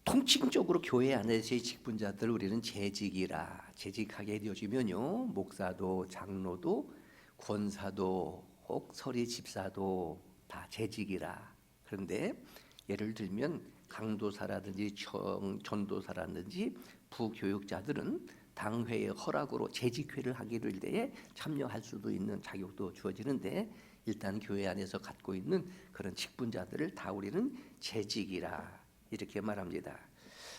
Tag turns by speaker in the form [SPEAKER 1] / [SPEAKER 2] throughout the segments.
[SPEAKER 1] 통칭적으로 교회 안에서의 직분자들 우리는 재직하게 되어지면요, 목사도 장로도 권사도 혹 서리 집사도 다 재직이라. 그런데 예를 들면 강도사라든지 전도사라든지 부교육자들은 당회의 허락으로 재직회를 하게 될 때에 참여할 수도 있는 자격도 주어지는데, 일단 교회 안에서 갖고 있는 그런 직분자들을 다 우리는 재직이라 이렇게 말합니다.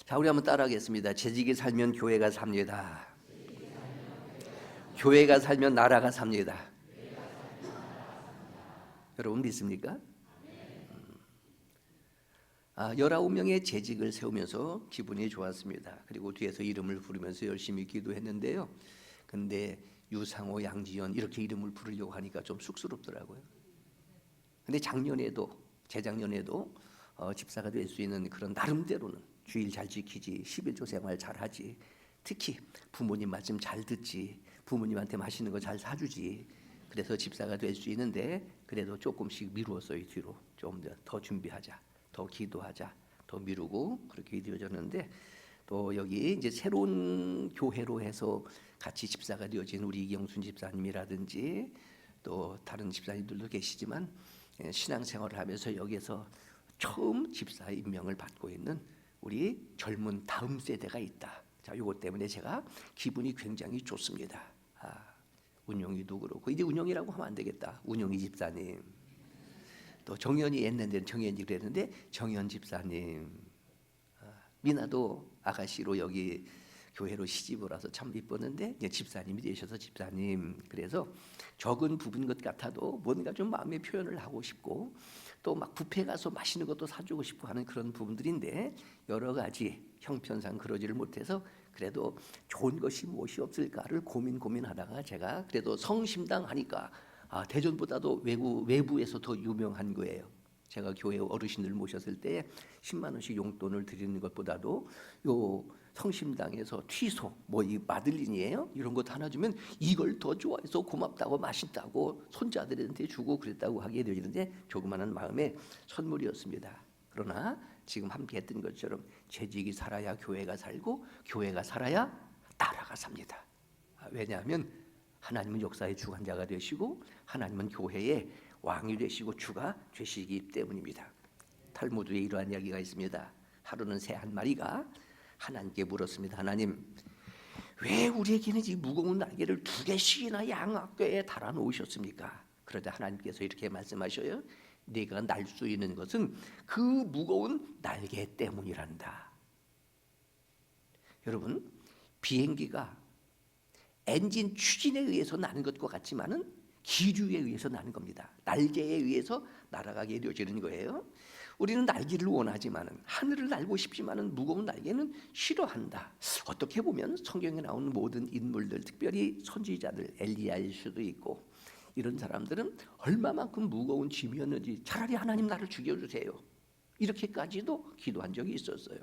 [SPEAKER 1] 자, 우리 한번 따라하겠습니다. 재직이 살면 교회가 삽니다. 교회가 살면 나라가 삽니다. 여러분 믿습니까? 19명의 재직을 세우면서 기분이 좋았습니다. 그리고 뒤에서 이름을 부르면서 열심히 기도했는데요. 근데 유상호, 양지연 이렇게 이름을 부르려고 하니까 좀 쑥스럽더라고요. 근데 재작년에도 집사가 될 수 있는 그런 나름대로는 주일 잘 지키지, 11조 생활 잘하지, 특히 부모님 말씀 잘 듣지, 부모님한테 맛있는 거 잘 사주지, 그래서 집사가 될 수 있는데 그래도 조금씩 미루었어요. 뒤로 좀 더 준비하자, 더 기도하자, 더 미루고 그렇게 되어졌는데, 또 여기 이제 새로운 교회로 해서 같이 집사가 되어진 우리 이경순 집사님이라든지 또 다른 집사님들도 계시지만, 신앙생활을 하면서 여기에서 처음 집사 임명을 받고 있는 우리 젊은 다음 세대가 있다. 자, 이것 때문에 제가 기분이 굉장히 좋습니다. 운영이도 그렇고, 이제 운영이라고 하면 안 되겠다. 운영이 집사님. 또 정연이 옛날에는 정연이 그랬는데 정연 집사님. 미나도 아가씨로 여기 교회로 시집을 와서 참 이뻤는데 이제 집사님이 되셔서 집사님. 그래서 적은 부분 것 같아도 뭔가 좀 마음의 표현을 하고 싶고, 또 막 뷔페 가서 맛있는 것도 사주고 싶고 하는 그런 부분들인데, 여러 가지 형편상 그러지를 못해서 그래도 좋은 것이 무엇이 없을까를 고민하다가 제가 그래도 성심당 하니까 대전보다도 외부에서 더 유명한 거예요. 제가 교회 어르신들 모셨을 때 10만 원씩 용돈을 드리는 것보다도 요 성심당에서 튀소 이 마들린이에요, 이런 것 하나 주면 이걸 더 좋아해서 고맙다고 맛있다고 손자들한테 주고 그랬다고 하게 되는데, 조그마한 마음의 선물이었습니다. 그러나 지금 함께 했던 것처럼 재직이 살아야 교회가 살고, 교회가 살아야 나라가 삽니다. 왜냐하면 하나님은 역사의 주관자가 되시고 하나님은 교회의 왕이 되시고 주가 되시기 때문입니다. 탈무드에 이러한 이야기가 있습니다. 하루는 새 한 마리가 하나님께 물었습니다. 하나님, 왜 우리에게는 이 무거운 날개를 2개씩이나 양악궤에 달아 놓으셨습니까? 그러자 하나님께서 이렇게 말씀하셔요. 네가 날 수 있는 것은 그 무거운 날개 때문이란다. 여러분, 비행기가 엔진 추진에 의해서 나는 것과 같지만은 기류에 의해서 나는 겁니다. 날개에 의해서 날아가게 되어지는 거예요. 우리는 날개를 원하지만은, 하늘을 날고 싶지만은 무거운 날개는 싫어한다. 어떻게 보면 성경에 나오는 모든 인물들, 특별히 선지자들, 엘리야일 수도 있고, 이런 사람들은 얼마만큼 무거운 짐이었는지 차라리 하나님 나를 죽여주세요, 이렇게까지도 기도한 적이 있었어요.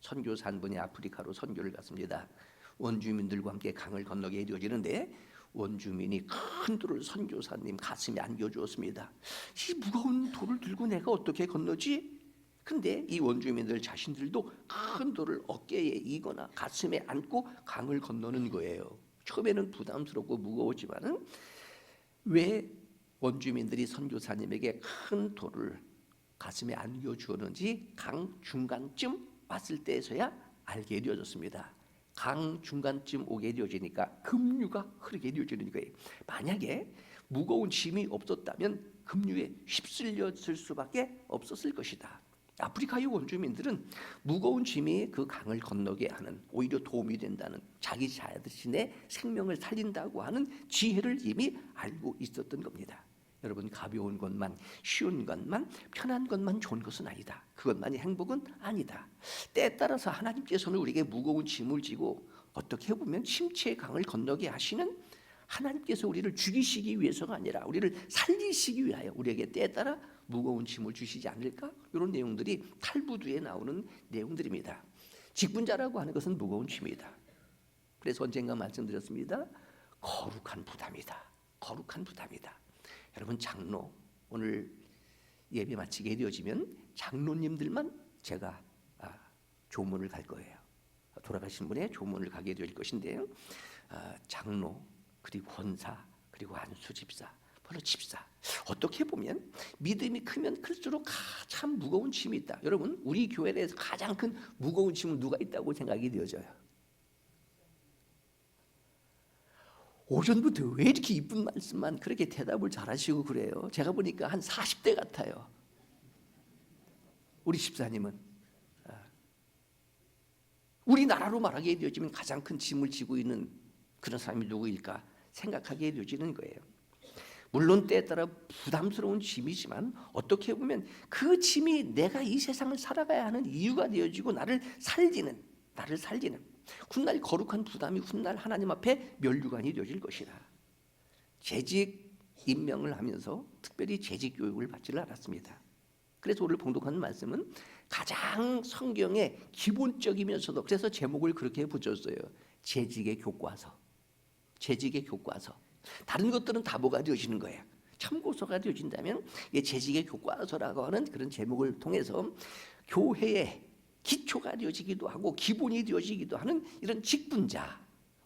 [SPEAKER 1] 선교사 한 분이 아프리카로 선교를 갔습니다. 원주민들과 함께 강을 건너게 되어지는데, 원주민이 큰 돌을 선교사님 가슴에 안겨주었습니다. 이 무거운 돌을 들고 내가 어떻게 건너지? 근데 이 원주민들 자신들도 큰 돌을 어깨에 이거나 가슴에 안고 강을 건너는 거예요. 처음에는 부담스럽고 무거웠지만은, 왜 원주민들이 선교사님에게 큰 돌을 가슴에 안겨주었는지 강 중간쯤 왔을 때에서야 알게 되어졌습니다. 강 중간쯤 오게 되어지니까 급류가 흐르게 되어지는 거예요. 만약에 무거운 짐이 없었다면 급류에 휩쓸렸을 수밖에 없었을 것이다. 아프리카의 원주민들은 무거운 짐이 그 강을 건너게 하는, 오히려 도움이 된다는, 자기 자신의 생명을 살린다고 하는 지혜를 이미 알고 있었던 겁니다. 여러분, 가벼운 것만, 쉬운 것만, 편한 것만 좋은 것은 아니다. 그것만이 행복은 아니다. 때에 따라서 하나님께서는 우리에게 무거운 짐을 지고 어떻게 보면 심취의 강을 건너게 하시는, 하나님께서 우리를 죽이시기 위해서가 아니라 우리를 살리시기 위하여 우리에게 때에 따라 무거운 짐을 주시지 않을까? 이런 내용들이 탈무드에 나오는 내용들입니다. 직분자라고 하는 것은 무거운 짐이다. 그래서 언젠가 말씀드렸습니다. 거룩한 부담이다. 거룩한 부담이다. 여러분, 장로, 오늘 예배 마치게 되어지면 장로님들만 제가 조문을 갈 거예요. 돌아가신 분의 조문을 가게 될 것인데요. 장로, 그리고 권사, 그리고 안수 집사, 바로 집사. 어떻게 보면 믿음이 크면 클수록 참 무거운 짐이 있다. 여러분, 우리 교회 내에서 가장 큰 무거운 짐은 누가 있다고 생각이 되어져요? 오전부터 왜 이렇게 이쁜 말씀만 그렇게 대답을 잘하시고 그래요? 제가 보니까 한 40대 같아요. 우리 집사님은 우리나라로 말하게 되어지면 가장 큰 짐을 지고 있는 그런 사람이 누구일까 생각하게 되어지는 거예요. 물론 때에 따라 부담스러운 짐이지만 어떻게 보면 그 짐이 내가 이 세상을 살아가야 하는 이유가 되어지고 나를 살리는 훗날 거룩한 부담이 훗날 하나님 앞에 면류관이 되어질 것이다. 재직 임명을 하면서 특별히 재직 교육을 받지를 않았습니다. 그래서 오늘 봉독하는 말씀은 가장 성경의 기본적이면서도, 그래서 제목을 그렇게 붙였어요. 재직의 교과서. 재직의 교과서. 다른 것들은 다 뭐가 되어지는 거예요? 참고서가 되어진다면 재직의 교과서라고 하는 그런 제목을 통해서 교회의 기초가 되어지기도 하고 기본이 되어지기도 하는 이런 직분자,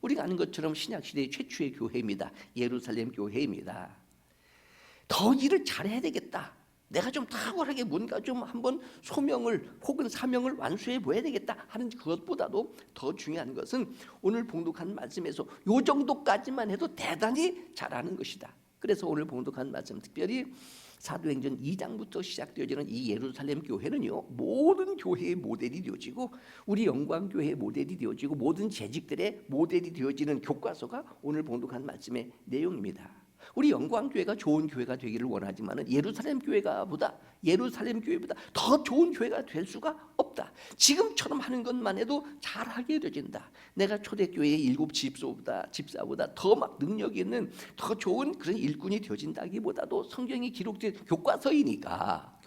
[SPEAKER 1] 우리가 아는 것처럼 신약시대의 최초의 교회입니다. 예루살렘 교회입니다. 더 일을 잘해야 되겠다, 내가 좀 탁월하게 뭔가 좀 한번 소명을 혹은 사명을 완수해 보아야 되겠다 하는 그것보다도 더 중요한 것은 오늘 봉독한 말씀에서 요 정도까지만 해도 대단히 잘하는 것이다. 그래서 오늘 봉독한 말씀, 특별히 사도행전 2장부터 시작되어지는 이 예루살렘 교회는요, 모든 교회의 모델이 되어지고 우리 영광교회의 모델이 되어지고 모든 재직들의 모델이 되어지는 교과서가 오늘 봉독한 말씀의 내용입니다. 우리 영광교회가 좋은 교회가 되기를 원하지만 예루살렘 교회보다 더 좋은 교회가 될 수가 없다. 지금처럼 하는 것만 해도 잘하게 되어진다. 내가 초대교회의 7 집사보다 더 막 능력 있는 더 좋은 그런 일꾼이 되어진다기보다도 성경에 기록된 교과서이니까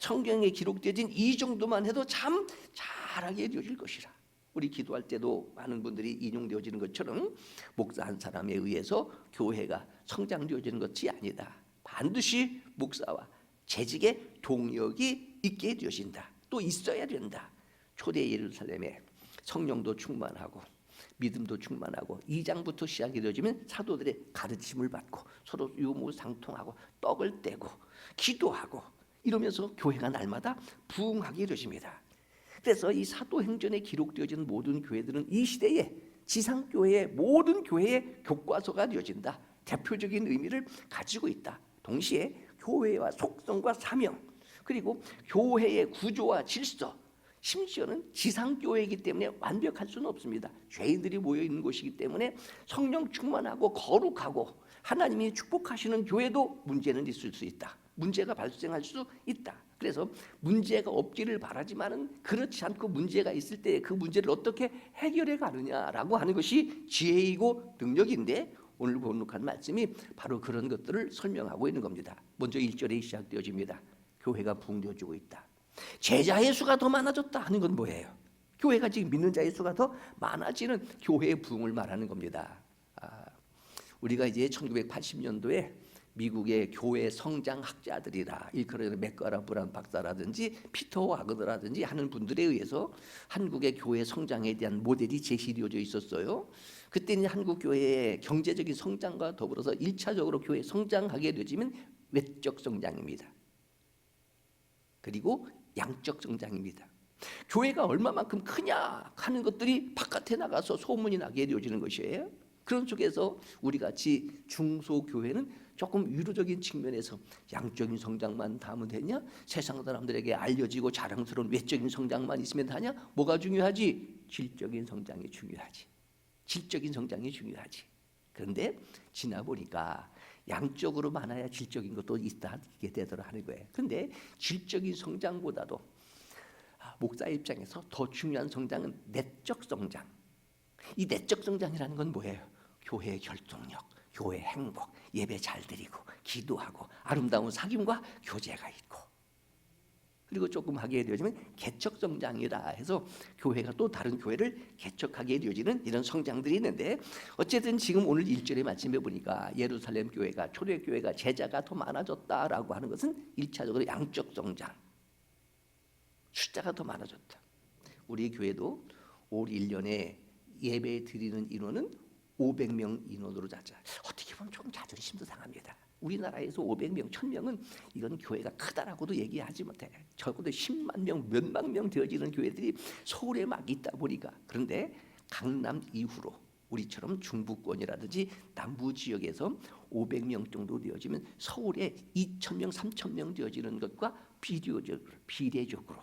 [SPEAKER 1] 성경에 기록되어진 이 정도만 해도 참 잘하게 되어질 것이라. 우리 기도할 때도 많은 분들이 인용되어지는 것처럼 목사 한 사람에 의해서 교회가 성장되어지는 것이 아니다. 반드시 목사와 재직의 동력이 있게 되어진다. 또 있어야 된다. 초대 예루살렘에 성령도 충만하고 믿음도 충만하고 2장부터 시작이 되어지면 사도들의 가르침을 받고 서로 유무상통하고 떡을 떼고 기도하고 이러면서 교회가 날마다 부흥하게 되어집니다. 그래서 이 사도행전에 기록되어지는 모든 교회들은 이 시대의 지상교회의 모든 교회의 교과서가 되어진다. 대표적인 의미를 가지고 있다. 동시에 교회와 속성과 사명, 그리고 교회의 구조와 질서, 심지어는 지상교회이기 때문에 완벽할 수는 없습니다. 죄인들이 모여있는 곳이기 때문에 성령 충만하고 거룩하고 하나님이 축복하시는 교회도 문제는 있을 수 있다. 문제가 발생할 수 있다. 그래서 문제가 없기를 바라지만은 그렇지 않고 문제가 있을 때 그 문제를 어떻게 해결해 가느냐라고 하는 것이 지혜이고 능력인데 오늘 본독한 말씀이 바로 그런 것들을 설명하고 있는 겁니다. 먼저 1절에 시작되어집니다. 교회가 부흥되어지고 있다. 제자의 수가 더 많아졌다 하는 건 뭐예요? 교회가 지금 믿는 자의 수가 더 많아지는 교회의 부흥을 말하는 겁니다. 우리가 이제 1980년도에 미국의 교회 성장 학자들이라 일컬어서 맥가라 브란 박사라든지 피터 와그너라든지 하는 분들에 의해서 한국의 교회 성장에 대한 모델이 제시되어져 있었어요. 그때는 한국 교회의 경제적인 성장과 더불어서 1차적으로 교회 성장하게 되지면 외적 성장입니다. 그리고 양적 성장입니다. 교회가 얼마만큼 크냐 하는 것들이 바깥에 나가서 소문이 나게 되어지는 것이에요. 그런 속에서 우리 같이 중소교회는 조금 유료적인 측면에서 양적인 성장만 하면 되냐? 세상 사람들에게 알려지고 자랑스러운 외적인 성장만 있으면 되냐? 뭐가 중요하지? 질적인 성장이 중요하지. 질적인 성장이 중요하지. 그런데 지나보니까 양적으로 많아야 질적인 것도 있게 되더라 하는 거예요. 그런데 질적인 성장보다도 목사 입장에서 더 중요한 성장은 내적 성장. 이 내적 성장이라는 건 뭐예요? 교회의 결속력, 교회의 행복, 예배 잘 드리고 기도하고 아름다운 사귐과 교제가 있고, 그리고 조금 하게 되어지면 개척 성장이라 해서 교회가 또 다른 교회를 개척하게 되어지는 이런 성장들이 있는데, 어쨌든 지금 오늘 1절의 말씀에 보니까 예루살렘 교회가 초대교회가 제자가 더 많아졌다라고 하는 것은 1차적으로 양적 성장, 숫자가 더 많아졌다. 우리 교회도 올 1년에 예배 드리는 인원은 500명 인원으로 자자. 어떻게 보면 좀 자존심도 상합니다. 우리나라에서 500명, 1000명은 이건 교회가 크다라고도 얘기하지 못해. 적어도 10만 명, 몇만 명 되어지는 교회들이 서울에 막 있다 보니까. 그런데 강남 이후로 우리처럼 중부권이라든지 남부 지역에서 500명 정도 되어지면 서울에 2000명, 3000명 되어지는 것과 비례적으로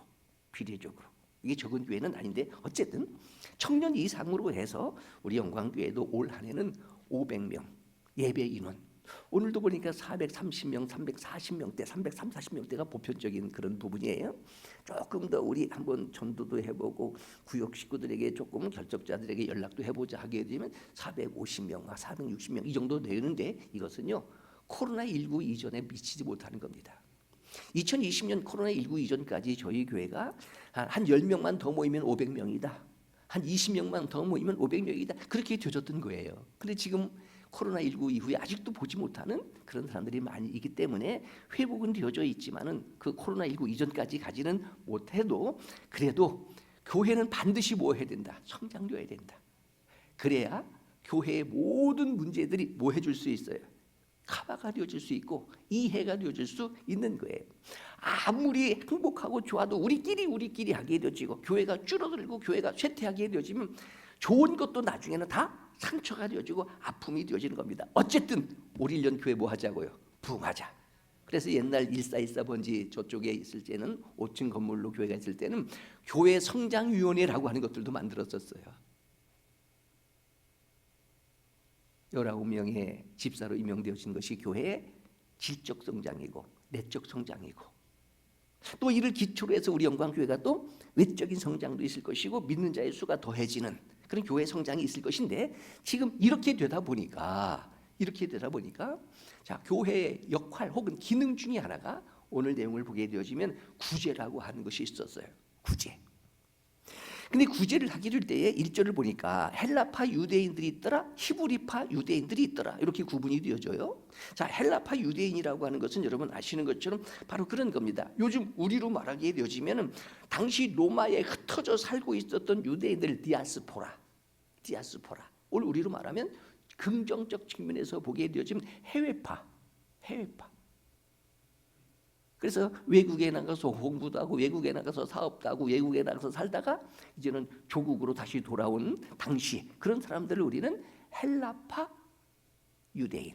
[SPEAKER 1] 이게 적은 교회는 아닌데 어쨌든 청년 이상으로 해서 우리 영광교회도 올 한 해는 500명 예배 인원, 오늘도 보니까 430명, 340명대, 340명대가 보편적인 그런 부분이에요. 조금 더 우리 한번 전도도 해보고 구역 식구들에게 조금 결적자들에게 연락도 해보자 하게 되면 450명, 460명 이 정도 되는데 이것은요 코로나19 이전에 미치지 못하는 겁니다. 2020년 코로나19 이전까지 저희 교회가 한 10명만 더 모이면 500명이다. 한 20명만 더 모이면 500명이다. 그렇게 되어졌던 거예요. 근데 지금 코로나19 이후에 아직도 보지 못하는 그런 사람들이 많이 있기 때문에 회복은 되어져 있지만은 그 코로나19 이전까지 가지는 못해도 그래도 교회는 반드시 뭐 해야 된다? 성장되어야 된다. 그래야 교회의 모든 문제들이 뭐 해줄 수 있어요? 커버가 되어질 수 있고 이해가 되어질 수 있는 거예요. 아무리 행복하고 좋아도 우리끼리 하게 되어지고 교회가 줄어들고 교회가 쇠퇴하게 되어지면 좋은 것도 나중에는 다 상처가 되어지고 아픔이 되어지는 겁니다. 어쨌든 올 1년 교회 뭐 하자고요? 부흥하자. 그래서 옛날 1414 번지 저쪽에 있을 때는 5층 건물로 교회가 있을 때는 교회 성장위원회라고 하는 것들도 만들었었어요. 19명의 집사로 임명되어진 것이 교회의 질적 성장이고 내적 성장이고 또 이를 기초로 해서 우리 영광교회가 또 외적인 성장도 있을 것이고 믿는 자의 수가 더해지는 그런 교회 성장이 있을 것인데 지금 이렇게 되다 보니까 자 교회의 역할 혹은 기능 중에 하나가 오늘 내용을 보게 되어지면 구제라고 하는 것이 있었어요. 구제. 근데 구제를 하기를 때에 1절을 보니까 헬라파 유대인들이 있더라, 히브리파 유대인들이 있더라 이렇게 구분이 되어져요. 자 헬라파 유대인이라고 하는 것은 여러분 아시는 것처럼 바로 그런 겁니다. 요즘 우리로 말하게 되어지면은 당시 로마에 흩어져 살고 있었던 유대인들 디아스포라. 오늘 우리로 말하면 긍정적 측면에서 보게 되어지면 해외파. 그래서 외국에 나가서 공부도 하고 외국에 나가서 사업도 하고 외국에 나가서 살다가 이제는 조국으로 다시 돌아온 당시 그런 사람들을 우리는 헬라파 유대인,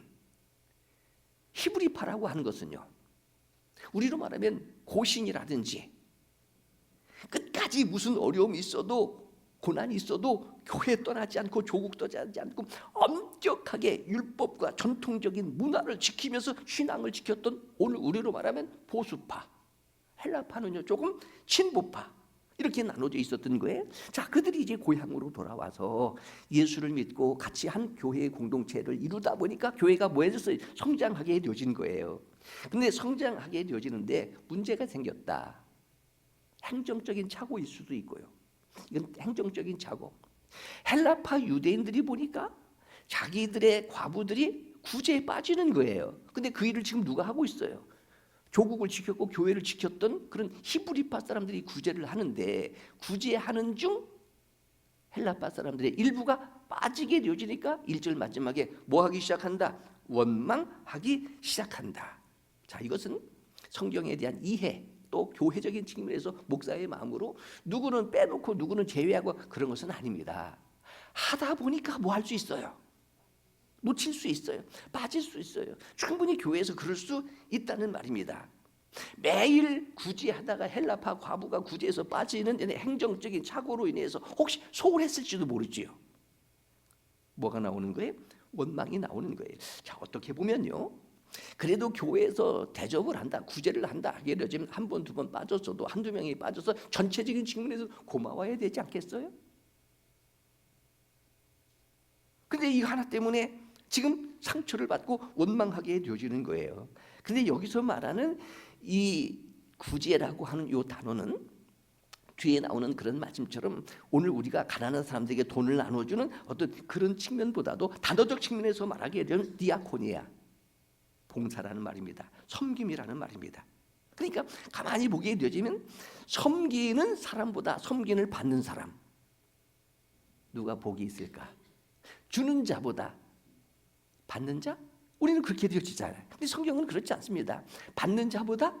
[SPEAKER 1] 히브리파라고 하는 것은요 우리로 말하면 고신이라든지 끝까지 무슨 어려움이 있어도 고난이 있어도 교회 떠나지 않고 조국 떠나지 않고 엄격하게 율법과 전통적인 문화를 지키면서 신앙을 지켰던 오늘 우리로 말하면 보수파, 헬라파는요 조금 친보파 이렇게 나눠져 있었던 거예요. 자 그들이 이제 고향으로 돌아와서 예수를 믿고 같이 한 교회의 공동체를 이루다 보니까 교회가 뭐 해졌어요? 성장하게 되어진 거예요. 근데 성장하게 되어지는데 문제가 생겼다. 행정적인 착오일 수도 있고요. 이건 행정적인 착오. 헬라파 유대인들이 보니까 자기들의 과부들이 구제에 빠지는 거예요. 근데 그 일을 지금 누가 하고 있어요? 조국을 지켰고 교회를 지켰던 그런 히브리파 사람들이 구제를 하는데 구제하는 중 헬라파 사람들의 일부가 빠지게 되어지니까 1절 마지막에 뭐 하기 시작한다? 원망하기 시작한다. 자 이것은 성경에 대한 이해 또 교회적인 측면에서 목사의 마음으로 누구는 빼놓고 누구는 제외하고 그런 것은 아닙니다. 하다 보니까 뭐 할 수 있어요? 놓칠 수 있어요. 빠질 수 있어요. 충분히 교회에서 그럴 수 있다는 말입니다. 매일 구제하다가 헬라파 과부가 구제에서 빠지는 행정적인 착오로 인해서 혹시 소홀했을지도 모르지요. 뭐가 나오는 거예요? 원망이 나오는 거예요. 자 어떻게 보면요. 그래도 교회에서 대접을 한다, 구제를 한다. 예를 들면 한 번, 두 번 빠졌어도 한두 명이 빠져서 전체적인 측면에서 고마워야 되지 않겠어요? 근데 이 하나 때문에 지금 상처를 받고 원망하게 되어지는 거예요. 근데 여기서 말하는 이 구제라고 하는 이 단어는 뒤에 나오는 그런 말씀처럼 오늘 우리가 가난한 사람들에게 돈을 나눠주는 어떤 그런 측면보다도 단어적 측면에서 말하게 되면 디아코니아. 봉사라는 말입니다. 섬김이라는 말입니다. 그러니까 가만히 보게 되어지면 섬기는 사람보다 섬김을 받는 사람, 누가 복이 있을까? 주는 자보다 받는 자? 우리는 그렇게 되어지잖아요. 근데 성경은 그렇지 않습니다. 받는 자보다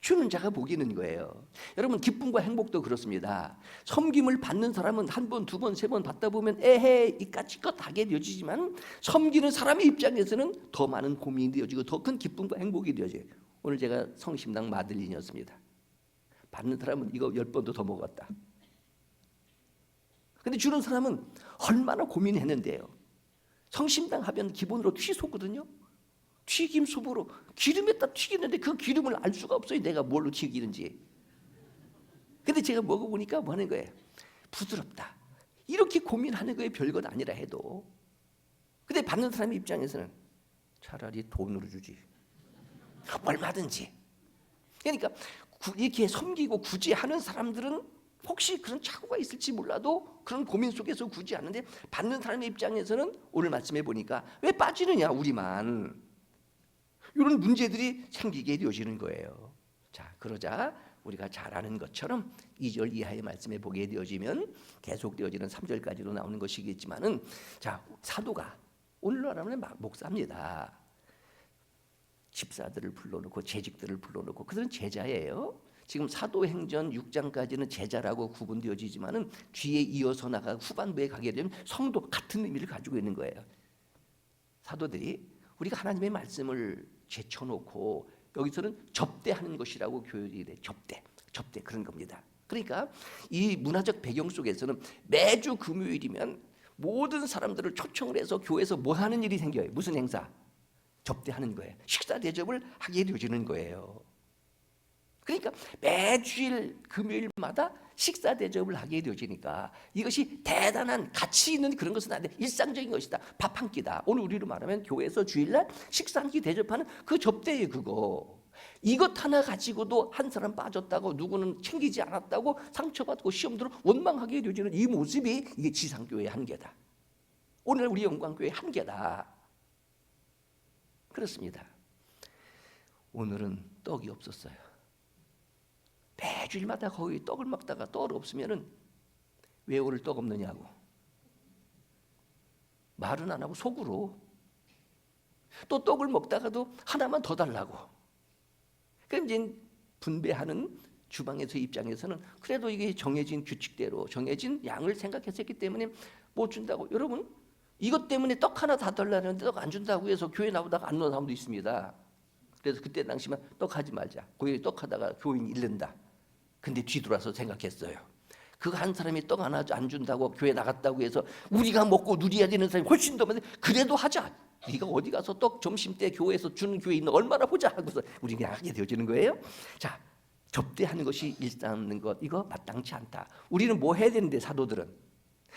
[SPEAKER 1] 주는 자가 복이 있는 거예요. 여러분, 기쁨과 행복도 그렇습니다. 섬김을 받는 사람은 한 번, 두 번, 세 번 받다 보면 에헤 이까짓것 하게 되어지지만, 섬기는 사람의 입장에서는 더 많은 고민이 되어지고 더 큰 기쁨과 행복이 되어져요. 오늘 제가 성심당 마들린이었습니다. 받는 사람은 이거 10번도 더 먹었다. 근데 주는 사람은 얼마나 고민했는데요. 성심당 하면 기본으로 튀소거든요. 튀김수프로 기름에다 튀기는데 그 기름을 알 수가 없어요. 내가 뭘로 튀기는지. 근데 제가 먹어보니까 뭐 하는 거예요? 부드럽다. 이렇게 고민하는 거에 별것 아니라 해도. 근데 받는 사람의 입장에서는 차라리 돈으로 주지. 얼마든지. 그러니까 이렇게 섬기고 굳이 하는 사람들은 혹시 그런 착오가 있을지 몰라도 그런 고민 속에서 굳이 하는데, 받는 사람의 입장에서는 오늘 말씀해 보니까 왜 빠지느냐 우리만, 이런 문제들이 생기게 되어지는 거예요. 자, 그러자 우리가 잘 아는 것처럼 2절 이하의 말씀에 보게 되어지면 계속 되어지는 3절까지로 나오는 것이겠지만은, 자, 사도가 오늘로 말하면 목사입니다. 집사들을 불러놓고 재직들을 불러놓고 그들은 제자예요. 지금 사도행전 6장까지는 제자라고 구분되어지지만은 뒤에 이어서 나가 후반부에 가게 되면 성도 같은 의미를 가지고 있는 거예요. 사도들이 우리가 하나님의 말씀을 제쳐놓고 여기서는 접대하는 것이라고 교육이 돼. 접대 그런 겁니다. 그러니까 이 문화적 배경 속에서는 매주 금요일이면 모든 사람들을 초청을 해서 교회에서 뭐 하는 일이 생겨요? 무슨 행사? 접대하는 거예요. 식사 대접을 하게 되어지는 거예요. 그러니까 매주일 금요일마다 식사 대접을 하게 되어지니까 이것이 대단한 가치 있는 그런 것은 아닌데 일상적인 것이다. 밥 한 끼다. 오늘 우리로 말하면 교회에서 주일날 식사 한 끼 대접하는 그 접대예요. 그거. 이것 하나 가지고도 한 사람 빠졌다고, 누구는 챙기지 않았다고 상처받고 시험들어 원망하게 되어지는 이 모습이 이게 지상교회의 한계다. 오늘 우리 영광교회의 한계다. 그렇습니다. 오늘은 떡이 없었어요. 매주일마다 거기 떡을 먹다가 떡 없으면은 왜 오늘 떡 없느냐고 말은 안 하고 속으로 또 떡을 먹다가도 하나만 더 달라고. 그럼 이제 분배하는 주방에서 입장에서는 그래도 이게 정해진 규칙대로 정해진 양을 생각했었기 때문에 못 준다고. 여러분, 이것 때문에 떡 하나 다 달라는데 떡 안 준다고 해서 교회 나오다가 안 오는 사람도 있습니다. 그래서 그때 당시만 떡 하지 말자. 거기 떡 하다가 교인 잃는다. 근데 뒤돌아서 생각했어요. 그 한 사람이 떡 하나 안 준다고 교회 나갔다고 해서 우리가 먹고 누려야 되는 사람이 훨씬 더 많은데 그래도 하자. 네가 어디 가서 떡 점심 때 교회에서 주는 교회 있는 얼마나 보자 하고서 우리 그냥 하게 되어지는 거예요. 자, 접대하는 것이 일삼는 것, 이거 마땅치 않다. 우리는 뭐 해야 되는데, 사도들은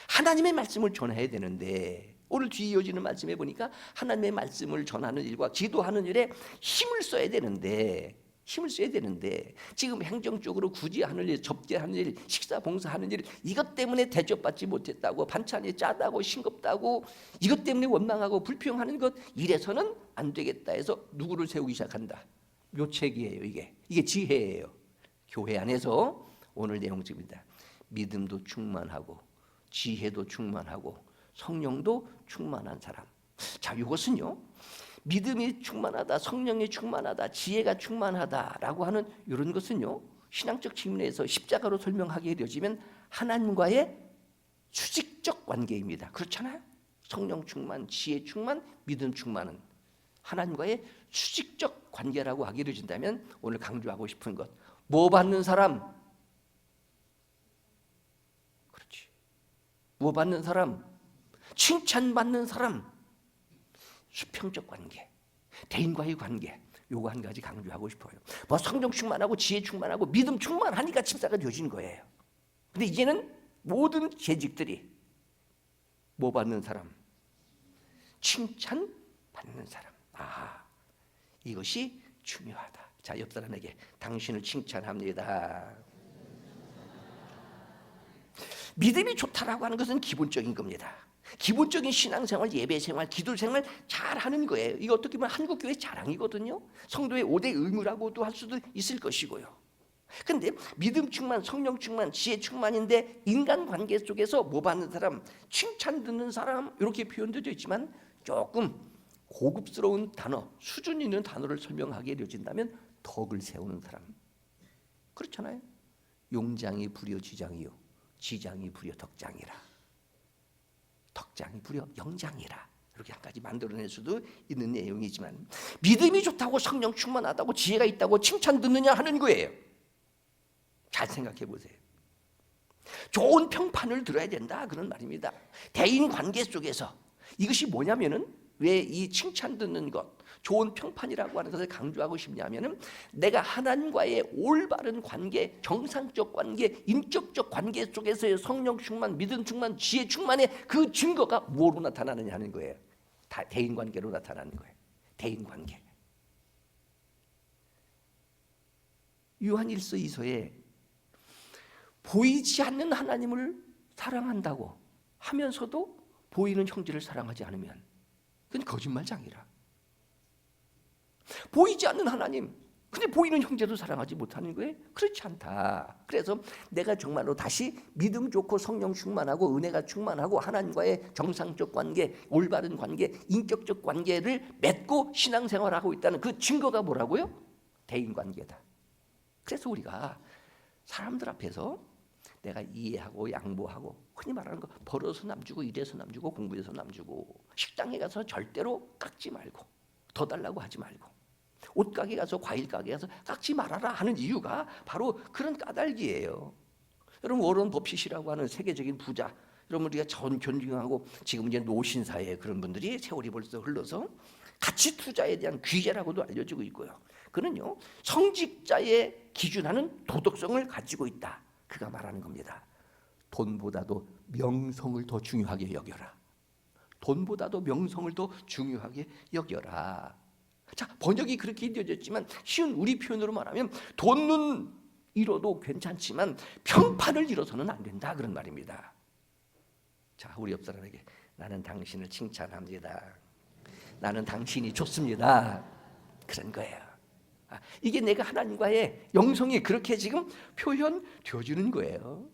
[SPEAKER 1] 하나님의 말씀을 전해야 되는데, 오늘 뒤에 이어지는 말씀에 보니까 하나님의 말씀을 전하는 일과 기도하는 일에 힘을 써야 되는데 지금 행정적으로 굳이 하는 일, 접대하는 일, 식사 봉사하는 일, 이것 때문에 대접받지 못했다고, 반찬이 짜다고 싱겁다고, 이것 때문에 원망하고 불평하는 것, 이래서는 안 되겠다 해서 누구를 세우기 시작한다. 묘책이에요. 이게 지혜예요. 교회 안에서 오늘 내용입니다. 믿음도 충만하고 지혜도 충만하고 성령도 충만한 사람. 자, 이것은요, 믿음이 충만하다, 성령이 충만하다, 지혜가 충만하다라고 하는 이런 것은요, 신앙적 측면에서 십자가로 설명하게 되어지면 하나님과의 수직적 관계입니다. 그렇잖아요. 성령 충만, 지혜 충만, 믿음 충만은 하나님과의 수직적 관계라고 하게 되어진다면, 오늘 강조하고 싶은 것, 뭐 받는 사람? 그렇지. 뭐 받는 사람? 칭찬받는 사람. 수평적 관계, 대인과의 관계, 요거 한 가지 강조하고 싶어요. 뭐 성령 충만하고 지혜 충만하고 믿음 충만하니까 집사가 되어진 거예요. 근데 이제는 모든 재직들이 뭐 받는 사람? 칭찬 받는 사람. 이것이 중요하다. 자, 옆 사람에게 당신을 칭찬합니다. 믿음이 좋다라고 하는 것은 기본적인 겁니다. 기본적인 신앙생활, 예배생활, 기도생활 잘하는 거예요. 이게 어떻게 보면 한국교회 자랑이거든요. 성도의 5대 의무라고도 할 수도 있을 것이고요. 근데 믿음 충만, 성령 충만, 지혜 충만인데 인간관계 속에서 뭐 받는 사람, 칭찬 듣는 사람 이렇게 표현되어 있지만 조금 고급스러운 단어, 수준 있는 단어를 설명하게 되어진다면 덕을 세우는 사람. 그렇잖아요. 용장이 불여 지장이요, 지장이 불여 덕장이라, 덕장이 불여 영장이라. 이렇게 한 가지 만들어낼 수도 있는 내용이지만 믿음이 좋다고 성령 충만하다고 지혜가 있다고 칭찬 듣느냐 하는 거예요. 잘 생각해 보세요. 좋은 평판을 들어야 된다 그런 말입니다. 대인 관계 속에서 이것이 뭐냐면은 왜 이 칭찬 듣는 것, 좋은 평판이라고 하는 것을 강조하고 싶냐면은 내가 하나님과의 올바른 관계, 정상적 관계, 인격적 관계 속에서의 성령 충만, 믿음 충만, 지혜 충만의 그 증거가 뭐로 나타나느냐 하는 거예요. 다 대인 관계로 나타나는 거예요. 대인 관계. 요한 1서 2서에 보이지 않는 하나님을 사랑한다고 하면서도 보이는 형제를 사랑하지 않으면 그건 거짓말장이라. 보이지 않는 하나님, 근데 보이는 형제도 사랑하지 못하는 거예요? 그렇지 않다. 그래서 내가 정말로 다시 믿음 좋고 성령 충만하고 은혜가 충만하고 하나님과의 정상적 관계, 올바른 관계, 인격적 관계를 맺고 신앙생활하고 있다는 그 증거가 뭐라고요? 대인관계다. 그래서 우리가 사람들 앞에서 내가 이해하고 양보하고, 흔히 말하는 거 벌어서 남주고 일해서 남주고 공부해서 남주고, 식당에 가서 절대로 깎지 말고 더 달라고 하지 말고, 옷가게 가서 과일가게 가서 깎지 말아라 하는 이유가 바로 그런 까닭이에요. 여러분 워런 버핏이라고 하는 세계적인 부자, 여러분 우리가 전 존경하고 지금 이제 노신사에 그런 분들이 세월이 벌써 흘러서 가치 투자에 대한 귀재라고도 알려지고 있고요. 그는요 성직자의 기준하는 도덕성을 가지고 있다. 그가 말하는 겁니다. 돈보다도 명성을 더 중요하게 여겨라. 돈보다도 명성을 더 중요하게 여겨라. 자, 번역이 그렇게 되어졌지만 쉬운 우리 표현으로 말하면 돈은 잃어도 괜찮지만 평판을 잃어서는 안 된다 그런 말입니다. 자, 우리 옆 사람에게 나는 당신을 칭찬합니다. 나는 당신이 좋습니다. 그런 거예요. 이게 내가 하나님과의 영성이 그렇게 지금 표현되어지는 거예요.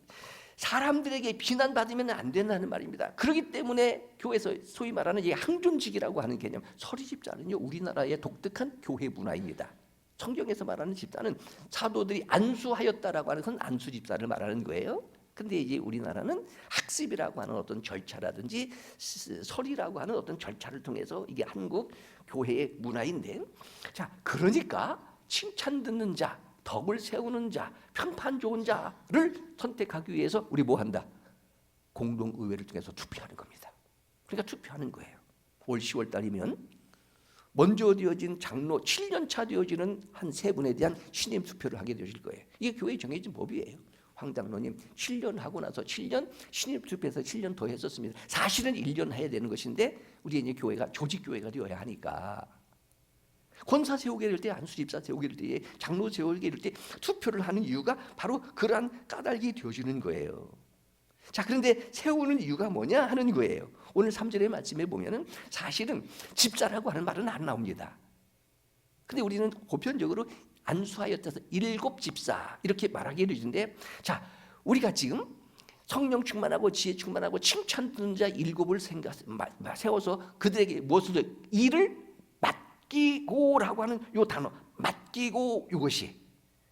[SPEAKER 1] 사람들에게 비난받으면 안 된다는 말입니다. 그렇기 때문에 교회에서 소위 말하는 이 항존직이라고 하는 개념, 서리 집사는요 우리나라의 독특한 교회 문화입니다. 성경에서 말하는 집사는 사도들이 안수하였다라고 하는 건 안수 집사를 말하는 거예요. 근데 이제 우리나라는 학습이라고 하는 어떤 절차라든지 설이라고 하는 어떤 절차를 통해서 이게 한국 교회의 문화인데, 자 그러니까 칭찬 듣는 자, 덕을 세우는 자, 평판 좋은 자를 선택하기 위해서 우리 뭐 한다? 공동의회를 통해서 투표하는 겁니다. 그러니까 투표하는 거예요. 올 10월 달이면 먼저 되어진 장로 7년차 되어지는 한 세 분에 대한 신임 투표를 하게 되실 거예요. 이게 교회에 정해진 법이에요. 황 장로님 7년 하고 나서 7년 신임 투표해서 7년 더 했었습니다. 사실은 1년 해야 되는 것인데 우리 이제 교회가 조직 교회가 되어야 하니까 권사 세우게 될 때, 안수 집사 세우게 될 때, 장로 세우게 될 때 투표를 하는 이유가 바로 그러한 까닭이 되어지는 거예요. 자, 그런데 세우는 이유가 뭐냐 하는 거예요. 오늘 3절의 말씀에 보면은 사실은 집사라고 하는 말은 안 나옵니다. 근데 우리는 보편적으로 안수하였다서 7 집사 이렇게 말하게 되는데, 자 우리가 지금 성령 충만하고 지혜 충만하고 칭찬 듣는 자 7을 세워서 그들에게 무엇을 일을 맡기고라고 하는 요 단어, 맡기고, 이것이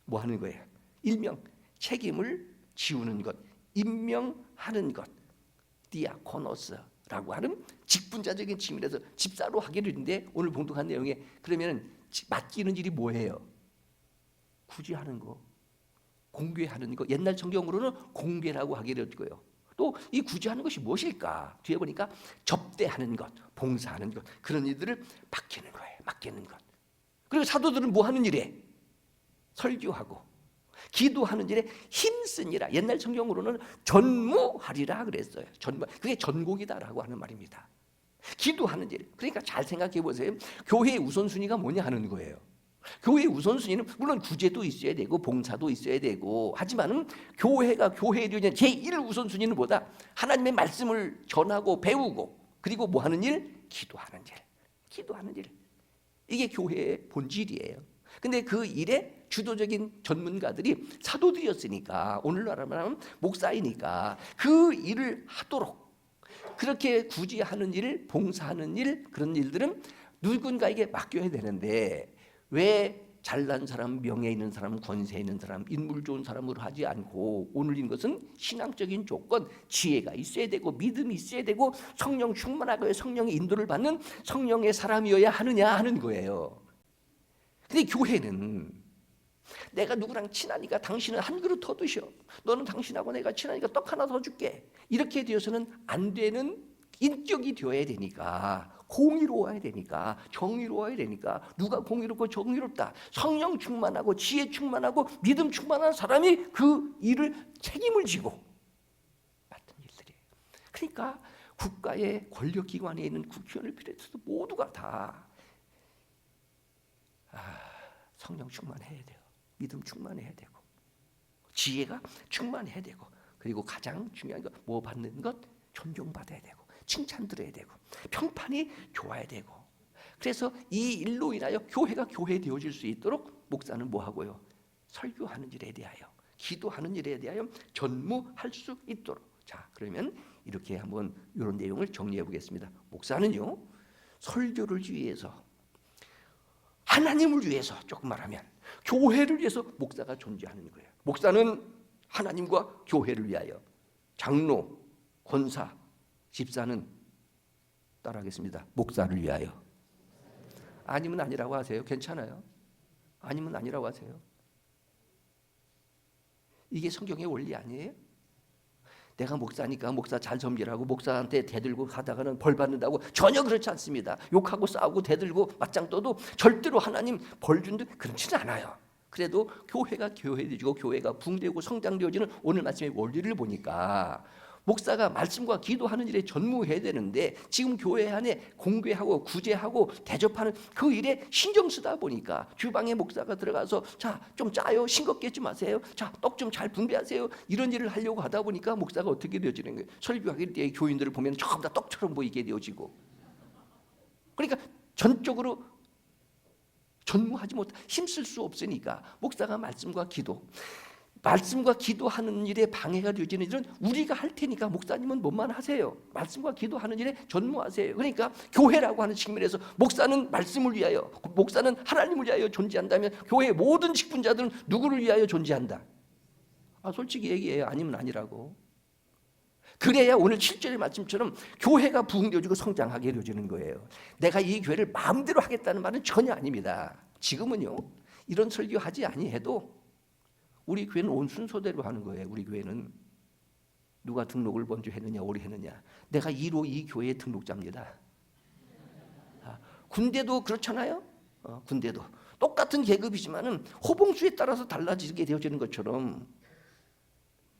[SPEAKER 1] 뭐 하는 거예요? 일명 책임을 지우는 것, 임명하는 것, 디아코노스라고 하는 직분자적인 측면에서 집사로 하게 되는데, 오늘 봉독한 내용에 그러면 맡기는 일이 뭐예요? 구제하는 거, 공개하는 거. 옛날 성경으로는 공개라고 하게 되었고요. 또 이 구제하는 것이 무엇일까? 뒤에 보니까 접대하는 것, 봉사하는 것, 그런 일들을 맡기는 거예요. 맡기는 것. 그리고 사도들은 뭐 하는 일에? 설교하고 기도하는 일에 힘쓰니라. 옛날 성경으로는 전무하리라 그랬어요. 그게 전곡이다라고 하는 말입니다. 기도하는 일. 그러니까 잘 생각해 보세요. 교회의 우선순위가 뭐냐 하는 거예요. 기도하는 일. 교회의 우선순위는 물론 구제도 있어야 되고 봉사도 있어야 되고 하지만은 교회가 교회에 되는 제1 우선순위는 뭐다? 하나님의 말씀을 전하고 배우고 그리고 뭐 하는 일? 기도하는 일. 기도하는 일. 이게 교회의 본질이에요. 근데 그 일에 주도적인 전문가들이 사도들이었으니까 오늘날 말하면 목사이니까 그 일을 하도록 그렇게 굳이 하는 일, 봉사하는 일 그런 일들은 누군가에게 맡겨야 되는데 왜 잘난 사람, 명예 있는 사람, 권세 있는 사람, 인물 좋은 사람으로 하지 않고 오늘인 것은 신앙적인 조건, 지혜가 있어야 되고 믿음이 있어야 되고 성령 충만하고 성령의 인도를 받는 성령의 사람이어야 하느냐 하는 거예요. 근데 교회는 내가 누구랑 친하니까 당신은 한 그릇 더 드셔. 너는 당신하고 내가 친하니까 떡 하나 더 줄게. 이렇게 되어서는 안 되는 인격이 되어야 되니까 공의로워야 되니까 정의로워야 되니까 누가 공의롭고 정의롭다. 성령 충만하고 지혜 충만하고 믿음 충만한 사람이 그 일을 책임을 지고 맡은 일들이에요. 그러니까 국가의 권력기관에 있는 국회의원을 비롯해서 모두가 다 성령 충만해야 돼요. 믿음 충만해야 되고 지혜가 충만해야 되고 그리고 가장 중요한 것 뭐 받는 것? 존경받아야 되고 칭찬 들어야 되고 평판이 좋아야 되고 그래서 이 일로 인하여 교회가 교회 되어질 수 있도록 목사는 뭐 하고요? 설교하는 일에 대하여 기도하는 일에 대하여 전무할 수 있도록 자 그러면 이렇게 한번 이런 내용을 정리해 보겠습니다. 목사는요 설교를 위해서 하나님을 위해서 조금 말하면 교회를 위해서 목사가 존재하는 거예요. 목사는 하나님과 교회를 위하여 장로, 권사, 집사는 따라하겠습니다. 목사를 위하여. 아니면 아니라고 하세요. 괜찮아요. 아니면 아니라고 하세요. 이게 성경의 원리 아니에요? 내가 목사니까 목사 잘 섬기라고 목사한테 대들고 가다가는 벌 받는다고 전혀 그렇지 않습니다. 욕하고 싸우고 대들고 맞짱 떠도 절대로 하나님 벌 준다 그렇지는 않아요. 그래도 교회가 교회되고 교회가 붕되고 성장되어지는 오늘 말씀의 원리를 보니까 목사가 말씀과 기도하는 일에 전무해야 되는데 지금 교회 안에 공개하고 구제하고 대접하는 그 일에 신경 쓰다 보니까 주방에 목사가 들어가서 자 좀 짜요 싱겁게 하지 마세요 자 떡 좀 잘 분배하세요 이런 일을 하려고 하다 보니까 목사가 어떻게 되어지는 거예요? 설교하기 때에 교인들을 보면 전부 다 떡처럼 보이게 되어지고 그러니까 전적으로 전무하지 못 힘쓸 수 없으니까 목사가 말씀과 기도하는 일에 방해가 되어지는 일은 우리가 할 테니까 목사님은 뭐만 하세요. 말씀과 기도하는 일에 전무하세요. 그러니까 교회라고 하는 측면에서 목사는 말씀을 위하여 목사는 하나님을 위하여 존재한다면 교회의 모든 직분자들은 누구를 위하여 존재한다. 솔직히 얘기해요. 아니면 아니라고. 그래야 오늘 7절의 말씀처럼 교회가 부흥되어지고 성장하게 되어지는 거예요. 내가 이 교회를 마음대로 하겠다는 말은 전혀 아닙니다. 지금은요. 이런 설교하지 아니해도 우리 교회는 온 순서대로 하는 거예요. 우리 교회는 누가 등록을 먼저 했느냐 오래 했느냐 내가 1호 이 교회의 등록자입니다. 군대도 그렇잖아요. 군대도 똑같은 계급이지만은 호봉수에 따라서 달라지게 되어지는 것처럼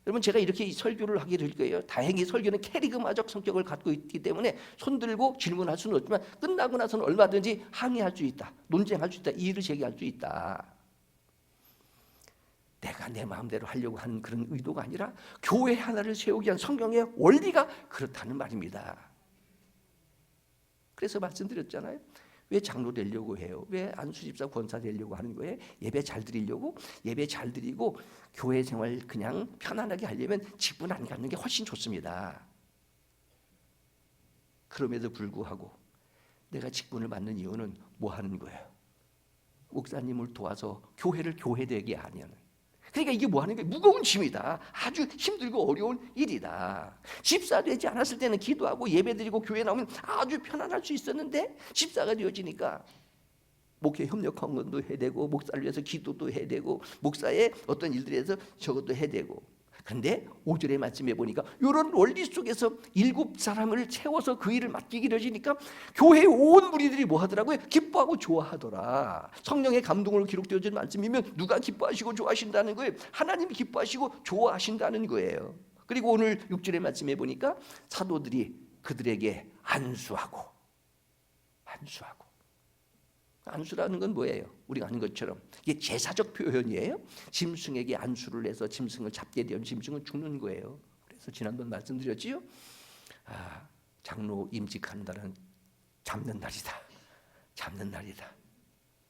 [SPEAKER 1] 여러분 제가 이렇게 설교를 하게 될 거예요. 다행히 설교는 캐리그마적 성격을 갖고 있기 때문에 손들고 질문할 수는 없지만 끝나고 나서는 얼마든지 항의할 수 있다. 논쟁할 수 있다. 이의를 제기할 수 있다. 내가 내 마음대로 하려고 하는 그런 의도가 아니라 교회 하나를 세우기 위한 성경의 원리가 그렇다는 말입니다. 그래서 말씀드렸잖아요. 왜 장로 되려고 해요? 왜 안수집사 권사 되려고 하는 거예요? 예배 잘 드리려고? 예배 잘 드리고 교회 생활 그냥 편안하게 하려면 직분 안 갖는 게 훨씬 좋습니다. 그럼에도 불구하고 내가 직분을 맡는 이유는 뭐 하는 거예요? 목사님을 도와서 교회를 교회되게 하는 그러니까 이게 뭐 하는 거예요? 무거운 짐이다. 아주 힘들고 어려운 일이다. 집사 되지 않았을 때는 기도하고 예배드리고 교회 나오면 아주 편안할 수 있었는데 집사가 되어지니까 목회 협력헌금도 해야 되고 목사를 위해서 기도도 해야 되고 목사의 어떤 일들에서 저것도 해야 되고 그런데 5절의 말씀에 보니까 이런 원리 속에서 7사람을 채워서 그 일을 맡기게 되어지니까 교회의 온 무리들이 뭐 하더라고요? 기뻐하고 좋아하더라. 성령의 감동으로 기록되어진 말씀이면 누가 기뻐하시고 좋아하신다는 거예요? 하나님이 기뻐하시고 좋아하신다는 거예요. 그리고 오늘 6절의 말씀에 보니까 사도들이 그들에게 안수하고 안수라는 건 뭐예요? 우리가 아는 것처럼 이게 제사적 표현이에요. 짐승에게 안수를 해서 짐승을 잡게 되면 짐승은 죽는 거예요. 그래서 지난번 말씀드렸지요. 장로 임직하는 날은 잡는 날이다. 잡는 날이다.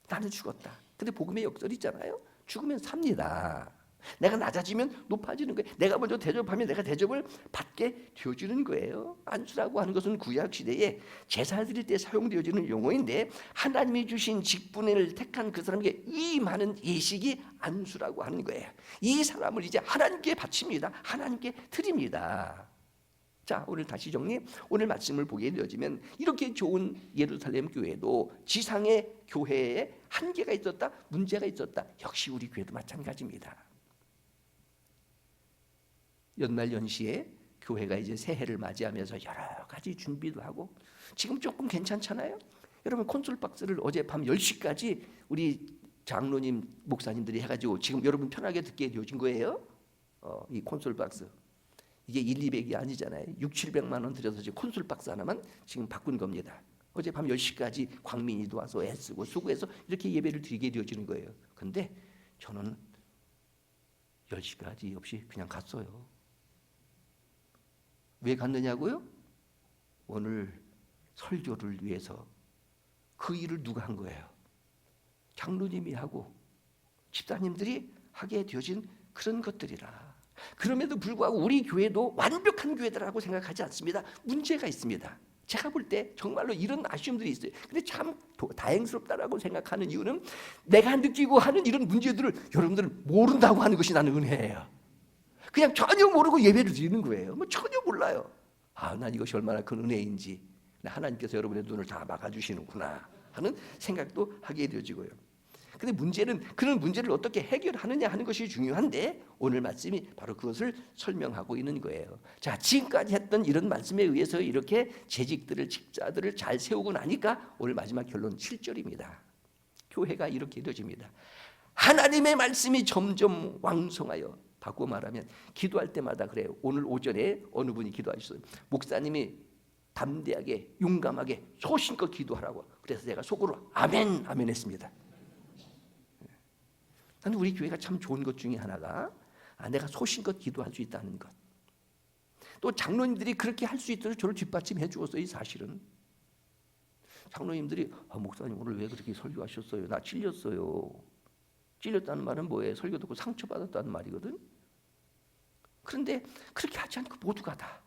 [SPEAKER 1] 나는 죽었다. 근데 복음의 역설이 있잖아요. 죽으면 삽니다. 내가 낮아지면 높아지는 거예요. 내가 먼저 대접하면 내가 대접을 받게 되어지는 거예요. 안수라고 하는 것은 구약 시대에 제사 드릴 때 사용되어지는 용어인데 하나님이 주신 직분을 택한 그 사람에게 임하는 예식이 안수라고 하는 거예요. 이 사람을 이제 하나님께 바칩니다. 하나님께 드립니다. 자, 오늘 다시 정리. 오늘 말씀을 보게 되어지면 이렇게 좋은 예루살렘 교회도 지상의 교회에 한계가 있었다, 문제가 있었다. 역시 우리 교회도 마찬가지입니다. 연말 연시에 교회가 이제 새해를 맞이하면서 여러 가지 준비도 하고 지금 조금 괜찮잖아요. 여러분 콘솔 박스를 어젯밤 10시까지 우리 장로님 목사님들이 해가지고 지금 여러분 편하게 듣게 되어진 거예요. 이 콘솔 박스 이게 1,200이 아니잖아요. 6,700만 원 들여서 지금 콘솔 박스 하나만 지금 바꾼 겁니다. 어젯밤 10시까지 광민이도 와서 애쓰고 수고해서 이렇게 예배를 드리게 되어지는 거예요. 근데 저는 10시까지 없이 그냥 갔어요. 왜 갔느냐고요? 오늘 설교를 위해서. 그 일을 누가 한 거예요? 장로님이 하고 집사님들이 하게 되어진 그런 것들이라. 그럼에도 불구하고 우리 교회도 완벽한 교회다라고 생각하지 않습니다. 문제가 있습니다. 제가 볼 때 정말로 이런 아쉬움들이 있어요. 근데 참 다행스럽다라고 생각하는 이유는 내가 느끼고 하는 이런 문제들을 여러분들은 모른다고 하는 것이 나는 은혜예요. 그냥 전혀 모르고 예배를 드리는 거예요. 뭐 전혀 몰라요. 난 이것이 얼마나 큰 은혜인지 하나님께서 여러분의 눈을 다 막아주시는구나 하는 생각도 하게 되어지고요. 근데 문제는 그런 문제를 어떻게 해결하느냐 하는 것이 중요한데 오늘 말씀이 바로 그것을 설명하고 있는 거예요. 자, 지금까지 했던 이런 말씀에 의해서 이렇게 재직들을 직자들을 잘 세우고 나니까 오늘 마지막 결론 7절입니다. 교회가 이렇게 되어집니다. 하나님의 말씀이 점점 왕성하여, 바꿔 말하면 기도할 때마다 그래요. 오늘 오전에 어느 분이 기도하셨어요. 목사님이 담대하게 용감하게 소신껏 기도하라고. 그래서 제가 속으로 아멘 아멘 했습니다. 나는 우리 교회가 참 좋은 것 중에 하나가 내가 소신껏 기도할 수 있다는 것. 또 장로님들이 그렇게 할 수 있도록 저를 뒷받침해 주었어요. 사실은 장로님들이 목사님 오늘 왜 그렇게 설교하셨어요? 나 찔렸어요. 찔렸다는 말은 뭐예요? 설교 듣고 상처받았다는 말이거든. 그런데 그렇게 하지 않고 모두가 다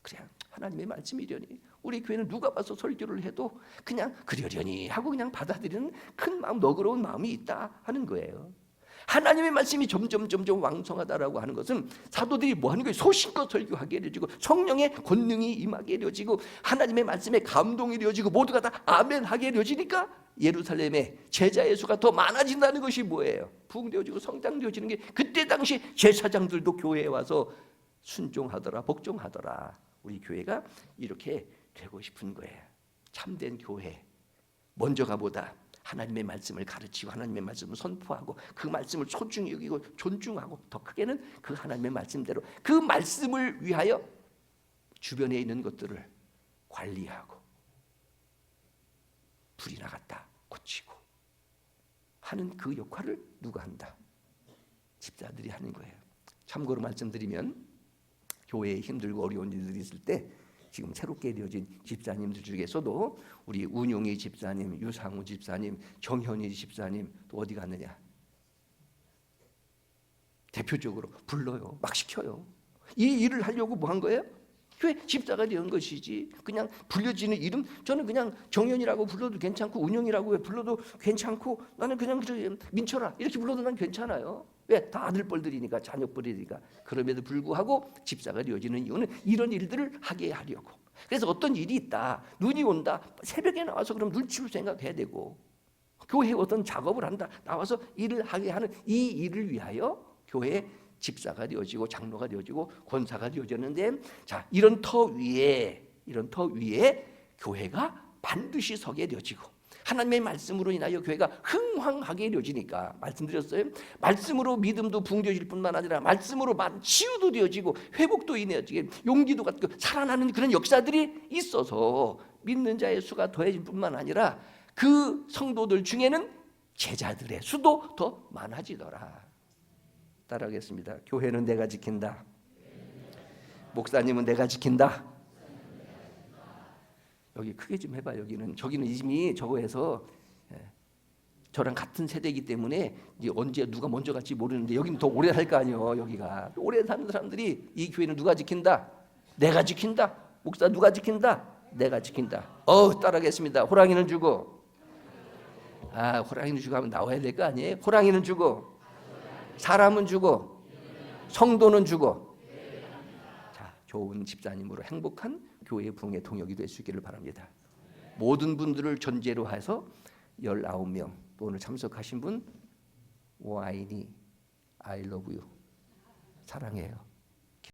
[SPEAKER 1] 그냥 하나님의 말씀이려니 우리 교회는 누가 봐서 설교를 해도 그냥 그러려니 하고 그냥 받아들이는 큰 마음, 너그러운 마음이 있다 하는 거예요. 하나님의 말씀이 점점 왕성하다라고 하는 것은 사도들이 뭐 하는 거예요? 소신껏 설교하게 되어지고 성령의 권능이 임하게 되어지고 하나님의 말씀에 감동이 되어지고 모두가 다 아멘 하게 되어지니까 예루살렘의 제자의 수가 더 많아진다는 것이 뭐예요? 부흥되어지고 성장되어지는 게 그때 당시 제사장들도 교회에 와서 순종하더라, 복종하더라. 우리 교회가 이렇게 되고 싶은 거예요. 참된 교회, 먼저가 보다 하나님의 말씀을 가르치고 하나님의 말씀을 선포하고 그 말씀을 소중히 여기고 존중하고 더 크게는 그 하나님의 말씀대로 그 말씀을 위하여 주변에 있는 것들을 관리하고 불이 나갔다 고치고 하는 그 역할을 누가 한다? 집사들이 하는 거예요. 참고로 말씀드리면 교회에 힘들고 어려운 일들이 있을 때 지금 새롭게 되어진 집사님들 중에서도 우리 운용희 집사님, 유상우 집사님, 정현희 집사님 또 어디 갔느냐? 대표적으로 불러요. 막 시켜요. 이 일을 하려고 뭐 한 거예요? 교회 집사가 되는 것이지. 그냥 불려지는 이름 저는 그냥 정현이라고 불러도 괜찮고 운영이라고 불러도 괜찮고 나는 그냥 민철아 이렇게 불러도 난 괜찮아요. 왜? 다 아들뻘들이니까 자녀뻘이니까. 그럼에도 불구하고 집사가 되어지는 이유는 이런 일들을 하게 하려고. 그래서 어떤 일이 있다. 눈이 온다. 새벽에 나와서 그럼 눈치를 생각해야 되고 교회에 어떤 작업을 한다. 나와서 일을 하게 하는 이 일을 위하여 교회에 집사가 되어지고 장로가 되어지고 권사가 되어졌는데 자 이런 터 위에 교회가 반드시 서게 되어지고 하나님의 말씀으로 인하여 교회가 흥황하게 되어지니까 말씀드렸어요. 말씀으로 믿음도 부흥되어질 뿐만 아니라 말씀으로 치유도 되어지고 회복도 이내어지게 용기도 갖고 살아나는 그런 역사들이 있어서 믿는 자의 수가 더해질 뿐만 아니라 그 성도들 중에는 제자들의 수도 더 많아지더라. 따라하겠습니다. 교회는 내가 지킨다. 목사님은 내가 지킨다. 여기 크게 좀 해봐. 저기는 이미 저거에서 저랑 같은 세대이기 때문에 이제 언제 누가 먼저 갈지 모르는데 여기는 더 오래 살 거 아니에요. 여기가 오래 사는 사람들이 이 교회는 누가 지킨다? 내가 지킨다. 목사 누가 지킨다? 내가 지킨다. 따라하겠습니다. 호랑이는 주고, 호랑이는 주고 하면 나와야 될 거 아니에요? 호랑이는 주고, 사람은 주고, 성도는 주고. 자, 좋은 집사님으로 행복한 교회의 부흥의 동역이 될 수 있기를 바랍니다. 모든 분들을 전제로 해서 19명 또 오늘 참석하신 분 와인이 I love you 사랑해요.